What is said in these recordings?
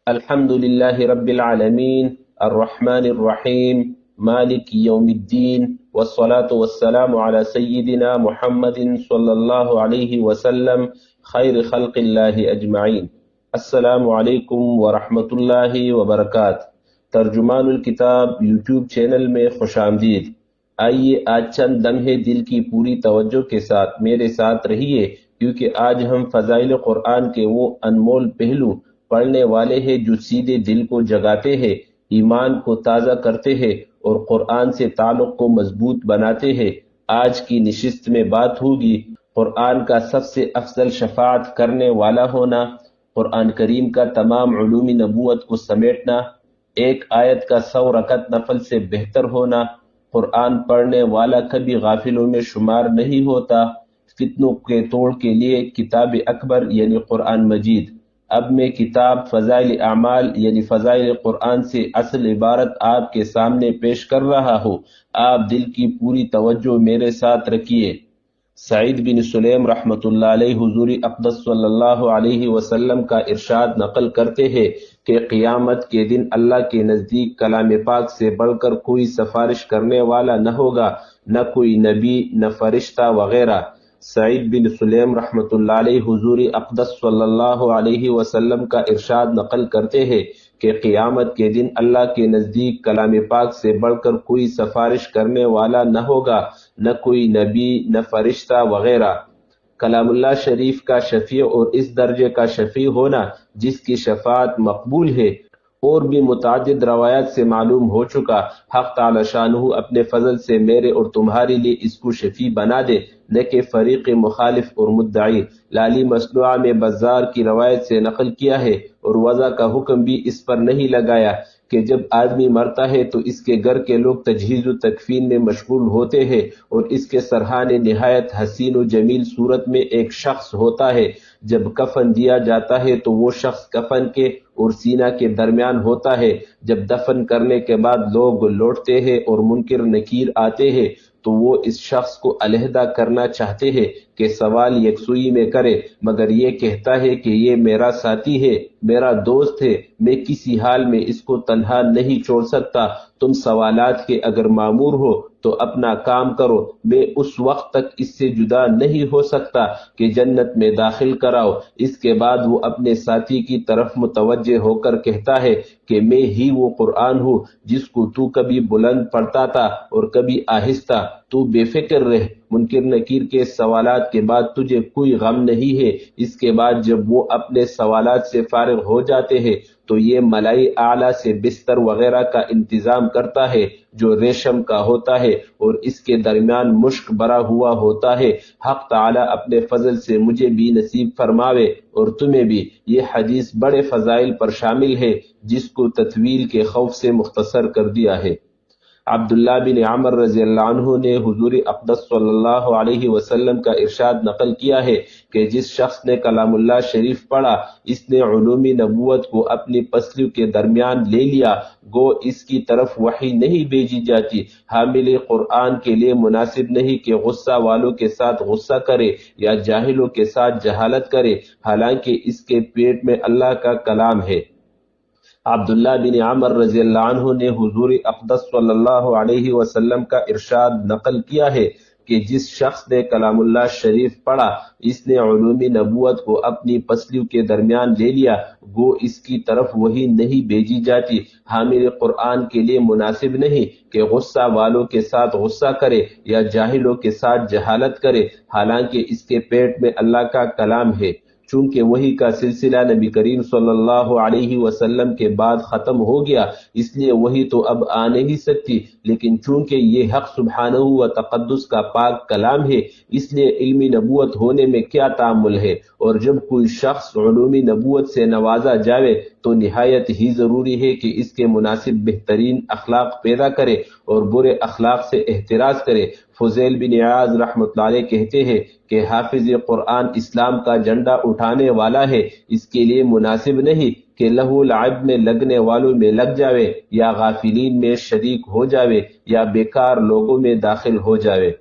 الحمد لله رب العالمين الرحمن الرحيم مالك يوم الدين والصلاة والسلام على سيدنا محمد صلى الله عليه وسلم خير خلق الله أجمعين. السلام علیکم ورحمۃ اللہ وبرکاتہ. ترجمان الکتاب یوٹیوب چینل میں خوش آمدید. آئیے آج چند لمحے دل کی پوری توجہ کے ساتھ میرے ساتھ رہیے، کیونکہ آج ہم فضائل قرآن کے وہ انمول پہلو پڑھنے والے ہیں جو سیدھے دل کو جگاتے ہیں، ایمان کو تازہ کرتے ہیں اور قرآن سے تعلق کو مضبوط بناتے ہیں. آج کی نشست میں بات ہوگی قرآن کا سب سے افضل شفاعت کرنے والا ہونا، قرآن کریم کا تمام علوم نبوت کو سمیٹنا، ایک آیت کا 100 رکعت نفل سے بہتر ہونا، قرآن پڑھنے والا کبھی غافلوں میں شمار نہیں ہوتا، فتنوں کے توڑ کے لیے کتاب اکبر یعنی قرآن مجید. اب میں کتاب فضائل اعمال یعنی فضائل قرآن سے اصل عبارت آپ کے سامنے پیش کر رہا ہوں. آپ دل کی پوری توجہ میرے ساتھ رکھیے. سعید بن سلیم رحمۃ اللہ علیہ حضور اقدس صلی اللہ علیہ وسلم کا ارشاد نقل کرتے ہیں کہ قیامت کے دن اللہ کے نزدیک کلام پاک سے بڑھ کر کوئی سفارش کرنے والا نہ ہوگا، نہ کوئی نبی، نہ فرشتہ وغیرہ. سعید بن سلیم رحمۃ اللہ علیہ حضور اقدس صلی اللہ علیہ وسلم کا ارشاد نقل کرتے ہیں کہ قیامت کے دن اللہ کے نزدیک کلام پاک سے بڑھ کر کوئی سفارش کرنے والا نہ ہوگا، نہ کوئی نبی، نہ فرشتہ وغیرہ. کلام اللہ شریف کا شفیع اور اس درجے کا شفیع ہونا جس کی شفاعت مقبول ہے اور بھی متعدد روایات سے معلوم ہو چکا. حق تعالی شانہ اپنے فضل سے میرے اور تمہارے لیے اس کو شفیع بنا دے، نہ کہ فریق مخالف اور مدعی. لالی مصنوعہ میں بزار کی روایت سے نقل کیا ہے اور وضع کا حکم بھی اس پر نہیں لگایا کہ جب آدمی مرتا ہے تو اس کے گھر کے لوگ تجہیز و تکفین میں مشغول ہوتے ہیں اور اس کے سرحانے نہایت حسین و جمیل صورت میں ایک شخص ہوتا ہے. جب کفن دیا جاتا ہے تو وہ شخص کفن کے اور سینہ کے درمیان ہوتا ہے. جب دفن کرنے کے بعد لوگ لوٹتے ہیں اور منکر نکیر آتے ہیں تو وہ اس شخص کو علیحدہ کرنا چاہتے ہیں کہ سوال یکسوئی میں کرے، مگر یہ کہتا ہے کہ یہ میرا ساتھی ہے، میرا دوست ہے، میں کسی حال میں اس کو تنہا نہیں چھوڑ سکتا. تم سوالات کے اگر مامور ہو تو اپنا کام کرو، میں اس وقت تک اس سے جدا نہیں ہو سکتا کہ جنت میں داخل کراؤ. اس کے بعد وہ اپنے ساتھی کی طرف متوجہ ہو کر کہتا ہے کہ میں ہی وہ قرآن ہوں جس کو تو کبھی بلند پڑھتا تھا اور کبھی آہستہ. تو بے فکر رہ، منکر نکیر کے سوالات کے بعد تجھے کوئی غم نہیں ہے. اس کے بعد جب وہ اپنے سوالات سے فارغ ہو جاتے ہیں تو یہ ملائی اعلیٰ سے بستر وغیرہ کا انتظام کرتا ہے جو ریشم کا ہوتا ہے اور اس کے درمیان مشک بھرا ہوا ہوتا ہے. حق تعالی اپنے فضل سے مجھے بھی نصیب فرماوے اور تمہیں بھی. یہ حدیث بڑے فضائل پر شامل ہے جس کو تطویل کے خوف سے مختصر کر دیا ہے. عبداللہ بن عمر رضی اللہ عنہ نے حضور اقدس صلی اللہ علیہ وسلم کا ارشاد نقل کیا ہے کہ جس شخص نے کلام اللہ شریف پڑھا اس نے علوم نبوت کو اپنی پسلیوں کے درمیان لے لیا، گو اس کی طرف وحی نہیں بھیجی جاتی. حامل قرآن کے لیے مناسب نہیں کہ غصہ والوں کے ساتھ غصہ کرے یا جاہلوں کے ساتھ جہالت کرے، حالانکہ اس کے پیٹ میں اللہ کا کلام ہے. عبداللہ بن عمر رضی اللہ عنہ نے حضور اقدس صلی اللہ علیہ وسلم کا ارشاد نقل کیا ہے کہ جس شخص نے کلام اللہ شریف پڑھا اس نے علوم نبوت کو اپنی پسلیوں کے درمیان لے لیا، گو اس کی طرف وہی نہیں بھیجی جاتی. حامل قرآن کے لیے مناسب نہیں کہ غصہ والوں کے ساتھ غصہ کرے یا جاہلوں کے ساتھ جہالت کرے، حالانکہ اس کے پیٹ میں اللہ کا کلام ہے. چونکہ وحی کا سلسلہ نبی کریم صلی اللہ علیہ وسلم کے بعد ختم ہو گیا اس لیے وحی تو اب آ نہیں سکتی، لیکن چونکہ یہ حق سبحانہ و تقدس کا پاک کلام ہے اس لیے علم نبوت ہونے میں کیا تعامل ہے. اور جب کوئی شخص علوم نبوت سے نوازا جاوے تو نہایت ہی ضروری ہے کہ اس کے مناسب بہترین اخلاق پیدا کرے اور برے اخلاق سے احتراز کرے. فضیل بن عیاض رحمۃ اللہ علیہ کہتے ہیں کہ حافظ قرآن اسلام کا جھنڈا اٹھانے والا ہے، اس کے لیے مناسب نہیں کہ لہو لعب میں لگنے والوں میں لگ جاوے یا غافلین میں شریک ہو جاوے یا بیکار لوگوں میں داخل ہو جاوے.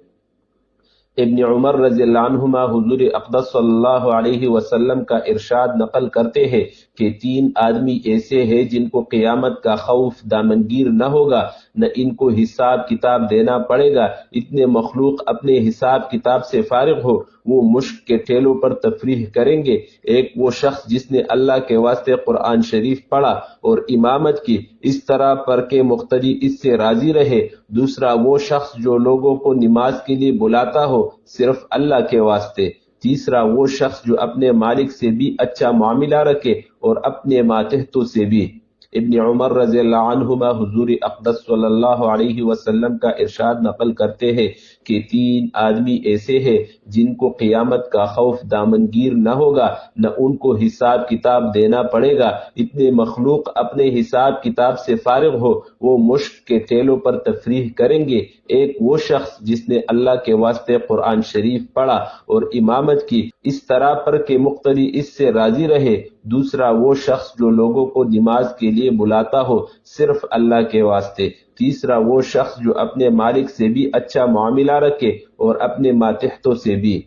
ابن عمر رضی اللہ عنہما حضور اقدس صلی اللہ علیہ وسلم کا ارشاد نقل کرتے ہیں کہ 3 آدمی ایسے ہیں جن کو قیامت کا خوف دامنگیر نہ ہوگا، نہ ان کو حساب کتاب دینا پڑے گا، اتنے مخلوق اپنے حساب کتاب سے فارغ ہو وہ مشک کے ٹھیلوں پر تفریح کریں گے۔ ایک وہ شخص جس نے اللہ کے واسطے قرآن شریف پڑھا اور امامت کی، اس طرح پر کہ مقتدی اس سے راضی رہے۔ دوسرا وہ شخص جو لوگوں کو نماز کے لیے بلاتا ہو صرف اللہ کے واسطے۔ تیسرا وہ شخص جو اپنے مالک سے بھی اچھا معاملہ رکھے اور اپنے ماتحتوں سے بھی۔ ابن عمر رضی اللہ عنہما حضور اقدس صلی اللہ علیہ وسلم کا ارشاد نقل کرتے ہیں کہ 3 آدمی ایسے ہیں جن کو قیامت کا خوف دامنگیر نہ ہوگا، نہ ان کو حساب کتاب دینا پڑے گا، اتنے مخلوق اپنے حساب کتاب سے فارغ ہو وہ مشک کے ٹھیلوں پر تفریح کریں گے۔ ایک وہ شخص جس نے اللہ کے واسطے قرآن شریف پڑھا اور امامت کی، اس طرح پر کہ مقتدی اس سے راضی رہے۔ دوسرا وہ شخص جو لوگوں کو نماز کے لیے بلاتا ہو صرف اللہ کے واسطے۔ تیسرا وہ شخص جو اپنے مالک سے بھی اچھا معاملہ رکھے اور اپنے ماتحتوں سے بھی۔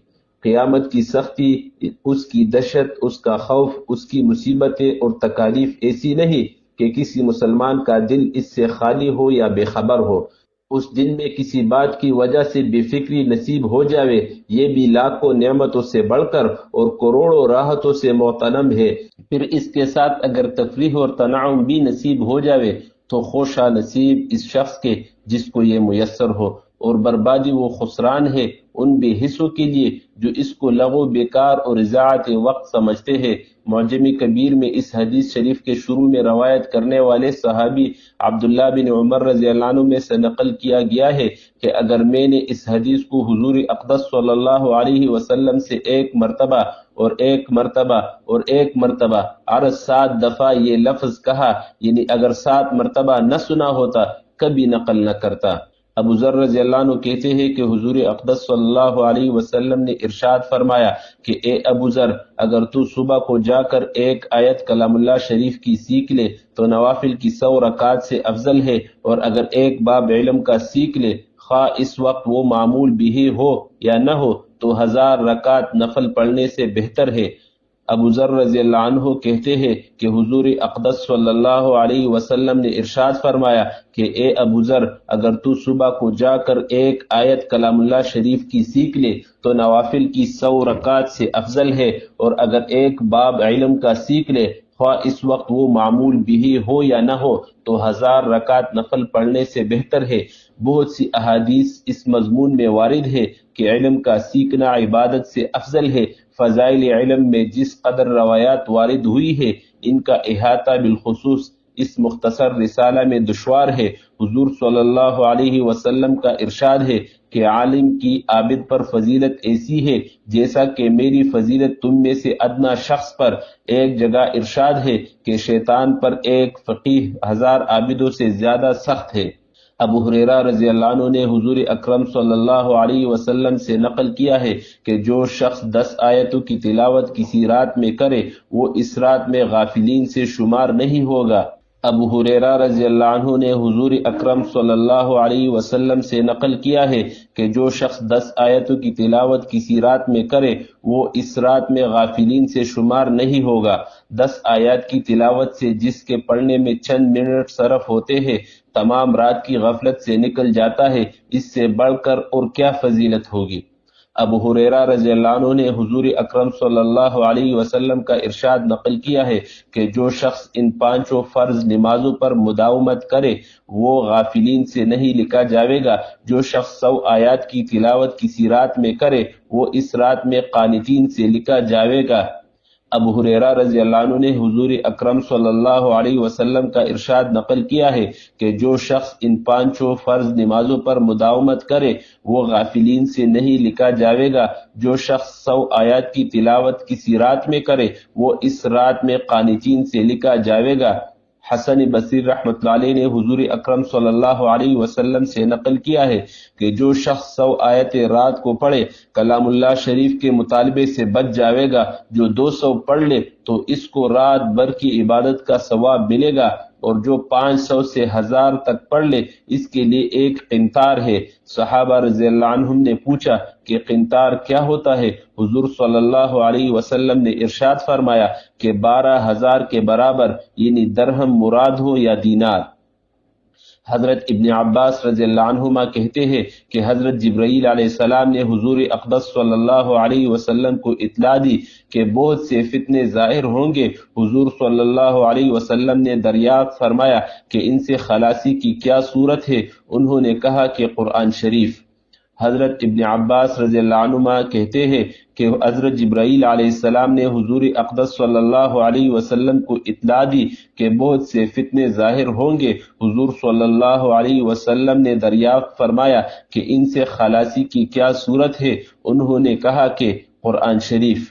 قیامت کی سختی، اس کی دہشت، اس کا خوف، اس کی مصیبتیں اور تکالیف ایسی نہیں کہ کسی مسلمان کا دل اس سے خالی ہو یا بے خبر ہو۔ اس دن میں کسی بات کی وجہ سے بے فکری نصیب ہو جاوے، یہ بھی لاکھوں نعمتوں سے بڑھ کر اور کروڑوں راحتوں سے مغتنم ہے۔ پھر اس کے ساتھ اگر تفریح اور تنعم بھی نصیب ہو جاوے تو خوشا نصیب اس شخص کے جس کو یہ میسر ہو، اور بربادی و خسران ہے ان بے حصوں کے لیے جو اس کو لغو بیکار اور اضاعت وقت سمجھتے ہیں۔ معجم کبیر میں اس حدیث شریف کے شروع میں روایت کرنے والے صحابی عبداللہ بن عمر رضی اللہ عنہ میں سے نقل کیا گیا ہے کہ اگر میں نے اس حدیث کو حضور اقدس صلی اللہ علیہ وسلم سے ایک مرتبہ اور ایک مرتبہ اور ایک مرتبہ عرض 7 دفعہ یہ لفظ کہا، یعنی اگر 7 مرتبہ نہ سنا ہوتا کبھی نقل نہ کرتا۔ ابو ذر رضی اللہ عنہ کہتے ہیں کہ حضور اقدس صلی اللہ علیہ وسلم نے ارشاد فرمایا کہ اے ابو ذر، اگر تو صبح کو جا کر ایک آیت کلام اللہ شریف کی سیکھ لے تو نوافل کی 100 رکعات سے افضل ہے، اور اگر ایک باب علم کا سیکھ لے خواہ اس وقت وہ معمول بھی ہو یا نہ ہو تو 1000 رکعت نفل پڑھنے سے بہتر ہے۔ ابو ذر رضی اللہ عنہ کہتے ہیں کہ حضور اقدس صلی اللہ علیہ وسلم نے ارشاد فرمایا کہ اے ابو ذر، اگر تو صبح کو جا کر ایک آیت کلام اللہ شریف کی سیکھ لے تو نوافل کی 100 رکعات سے افضل ہے، اور اگر ایک باب علم کا سیکھ لے خواہ اس وقت وہ معمول بھی ہو یا نہ ہو تو 1000 رکعت نفل پڑھنے سے بہتر ہے۔ بہت سی احادیث اس مضمون میں وارد ہے کہ علم کا سیکھنا عبادت سے افضل ہے۔ فضائل علم میں جس قدر روایات وارد ہوئی ہے ان کا احاطہ بالخصوص اس مختصر رسالہ میں دشوار ہے۔ حضور صلی اللہ علیہ وسلم کا ارشاد ہے کہ عالم کی عابد پر فضیلت ایسی ہے جیسا کہ میری فضیلت تم میں سے ادنا شخص پر۔ ایک جگہ ارشاد ہے کہ شیطان پر ایک فقیہ 1000 عابدوں سے زیادہ سخت ہے۔ ابو ہریرہ رضی اللہ عنہ نے حضور اکرم صلی اللہ علیہ وسلم سے نقل کیا ہے کہ جو شخص 10 آیتوں کی تلاوت کسی رات میں کرے وہ اس رات میں غافلین سے شمار نہیں ہوگا۔ ابو ہریرہ رضی اللہ عنہ نے حضور اکرم صلی اللہ علیہ وسلم سے نقل کیا ہے کہ جو شخص 10 آیتوں کی تلاوت کسی رات میں کرے وہ اس رات میں غافلین سے شمار نہیں ہوگا۔ 10 آیات کی تلاوت سے جس کے پڑھنے میں چند منٹ صرف ہوتے ہیں تمام رات کی غفلت سے نکل جاتا ہے، اس سے بڑھ کر اور کیا فضیلت ہوگی۔ ابو ہریرہ رضی اللہ عنہ نے حضور اکرم صلی اللہ علیہ وسلم کا ارشاد نقل کیا ہے کہ جو شخص ان 5 فرض نمازوں پر مداومت کرے وہ غافلین سے نہیں لکھا جاوے گا۔ جو شخص 100 آیات کی تلاوت کسی رات میں کرے وہ اس رات میں قانتین سے لکھا جاوے گا۔ ابو ہریرہ رضی اللہ عنہ نے حضور اکرم صلی اللہ علیہ وسلم کا ارشاد نقل کیا ہے کہ جو شخص ان 5 فرض نمازوں پر مداومت کرے وہ غافلین سے نہیں لکھا جاوے گا۔ جو شخص 100 آیات کی تلاوت کسی رات میں کرے وہ اس رات میں قانتین سے لکھا جاوے گا۔ حسن بصری رحمۃ اللہ علیہ نے حضور اکرم صلی اللہ علیہ وسلم سے نقل کیا ہے کہ جو شخص 100 آیت رات کو پڑھے کلام اللہ شریف کے مطالبے سے بچ جاوے گا۔ جو 200 پڑھ لے تو اس کو رات بھر کی عبادت کا ثواب ملے گا۔ اور جو 500 سے 1000 تک پڑھ لے اس کے لیے ایک قنطار ہے۔ صحابہ رضی اللہ عنہم نے پوچھا کہ قنطار کیا ہوتا ہے؟ حضور صلی اللہ علیہ وسلم نے ارشاد فرمایا کہ 12,000 کے برابر، یعنی درہم مراد ہو یا دینار۔ حضرت ابن عباس رضی اللہ عنہما کہتے ہیں کہ حضرت جبرائیل علیہ السلام نے حضور اقدس صلی اللہ علیہ وسلم کو اطلاع دی کہ بہت سے فتنے ظاہر ہوں گے۔ حضور صلی اللہ علیہ وسلم نے دریافت فرمایا کہ ان سے خلاصی کی کیا صورت ہے؟ انہوں نے کہا کہ قرآن شریف۔ حضرت ابن عباس رضی اللہ عنہما کہتے ہیں کہ حضرت جبرائیل علیہ السلام نے حضور اقدس صلی اللہ علیہ وسلم کو اطلاع دی کہ بہت سے فتنے ظاہر ہوں گے۔ حضور صلی اللہ علیہ وسلم نے دریافت فرمایا کہ ان سے خلاصی کی کیا صورت ہے؟ انہوں نے کہا کہ قرآن شریف۔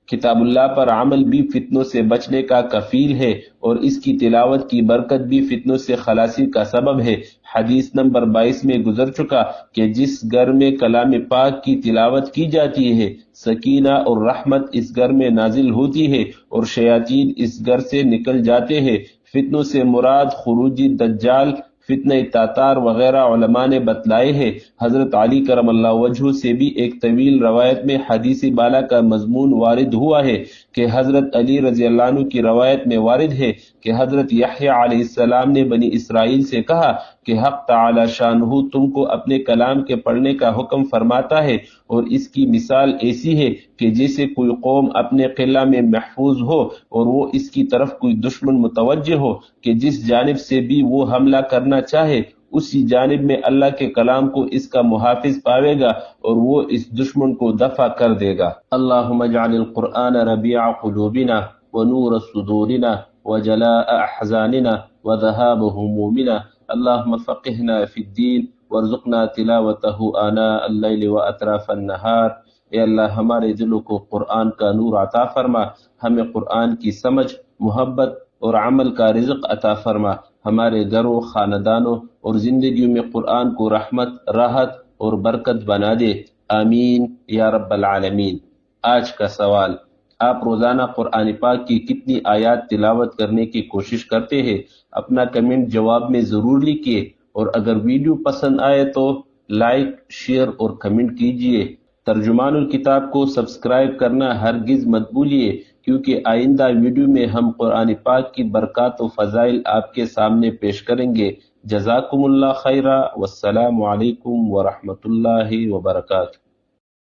کتاب اللہ پر عمل بھی فتنوں سے بچنے کا کفیل ہے، اور اس کی تلاوت کی برکت بھی فتنوں سے خلاصی کا سبب ہے۔ حدیث نمبر 22 میں گزر چکا کہ جس گھر میں کلام پاک کی تلاوت کی جاتی ہے، سکینہ اور رحمت اس گھر میں نازل ہوتی ہے اور شیاطین اس گھر سے نکل جاتے ہیں۔ فتنوں سے مراد خروج دجال، فتنہ تاتار وغیرہ علماء نے بتلائے ہیں۔ حضرت علی کرم اللہ وجہہ سے بھی ایک طویل روایت میں حدیث بالا کا مضمون وارد ہوا ہے کہ حضرت علی رضی اللہ عنہ کی روایت میں وارد ہے کہ حضرت یحییٰ علیہ السلام نے بنی اسرائیل سے کہا کہ حق تعالی شانہ تم کو اپنے کلام کے پڑھنے کا حکم فرماتا ہے، اور اس کی مثال ایسی ہے کہ جیسے کوئی قوم اپنے قلعہ میں محفوظ ہو اور وہ اس کی طرف کوئی دشمن متوجہ ہو کہ جس جانب سے بھی وہ حملہ کرنا چاہے اسی جانب میں اللہ کے کلام کو اس کا محافظ پاوے گا اور وہ اس دشمن کو دفع کر دے گا۔ اللہم اجعل القرآن ربیع قلوبنا ونور صدورنا وجلاء احزاننا وذهاب همومنا اللہم فقہنا فی الدین وارزقنا تلاوته آناء اللیل واطراف النہار۔ اے اللہ ہمارے دلوں کو قرآن کا نور عطا فرما، ہمیں قرآن کی سمجھ، محبت اور عمل کا رزق عطا فرما، ہمارے گھروں، خاندانوں اور زندگیوں میں قرآن کو رحمت، راحت اور برکت بنا دے، آمین یا رب العالمین۔ آج کا سوال: آپ روزانہ قرآن پاک کی کتنی آیات تلاوت کرنے کی کوشش کرتے ہیں؟ اپنا کمنٹ جواب میں ضرور لکھیے، اور اگر ویڈیو پسند آئے تو لائک، شیئر اور کمنٹ کیجیے۔ ترجمان الکتاب کو سبسکرائب کرنا ہرگز مت بھولیے، کیونکہ آئندہ ویڈیو میں ہم قرآن پاک کی برکات و فضائل آپ کے سامنے پیش کریں گے۔ جزاکم اللہ خیرہ، والسلام علیکم ورحمۃ اللہ وبرکاتہ۔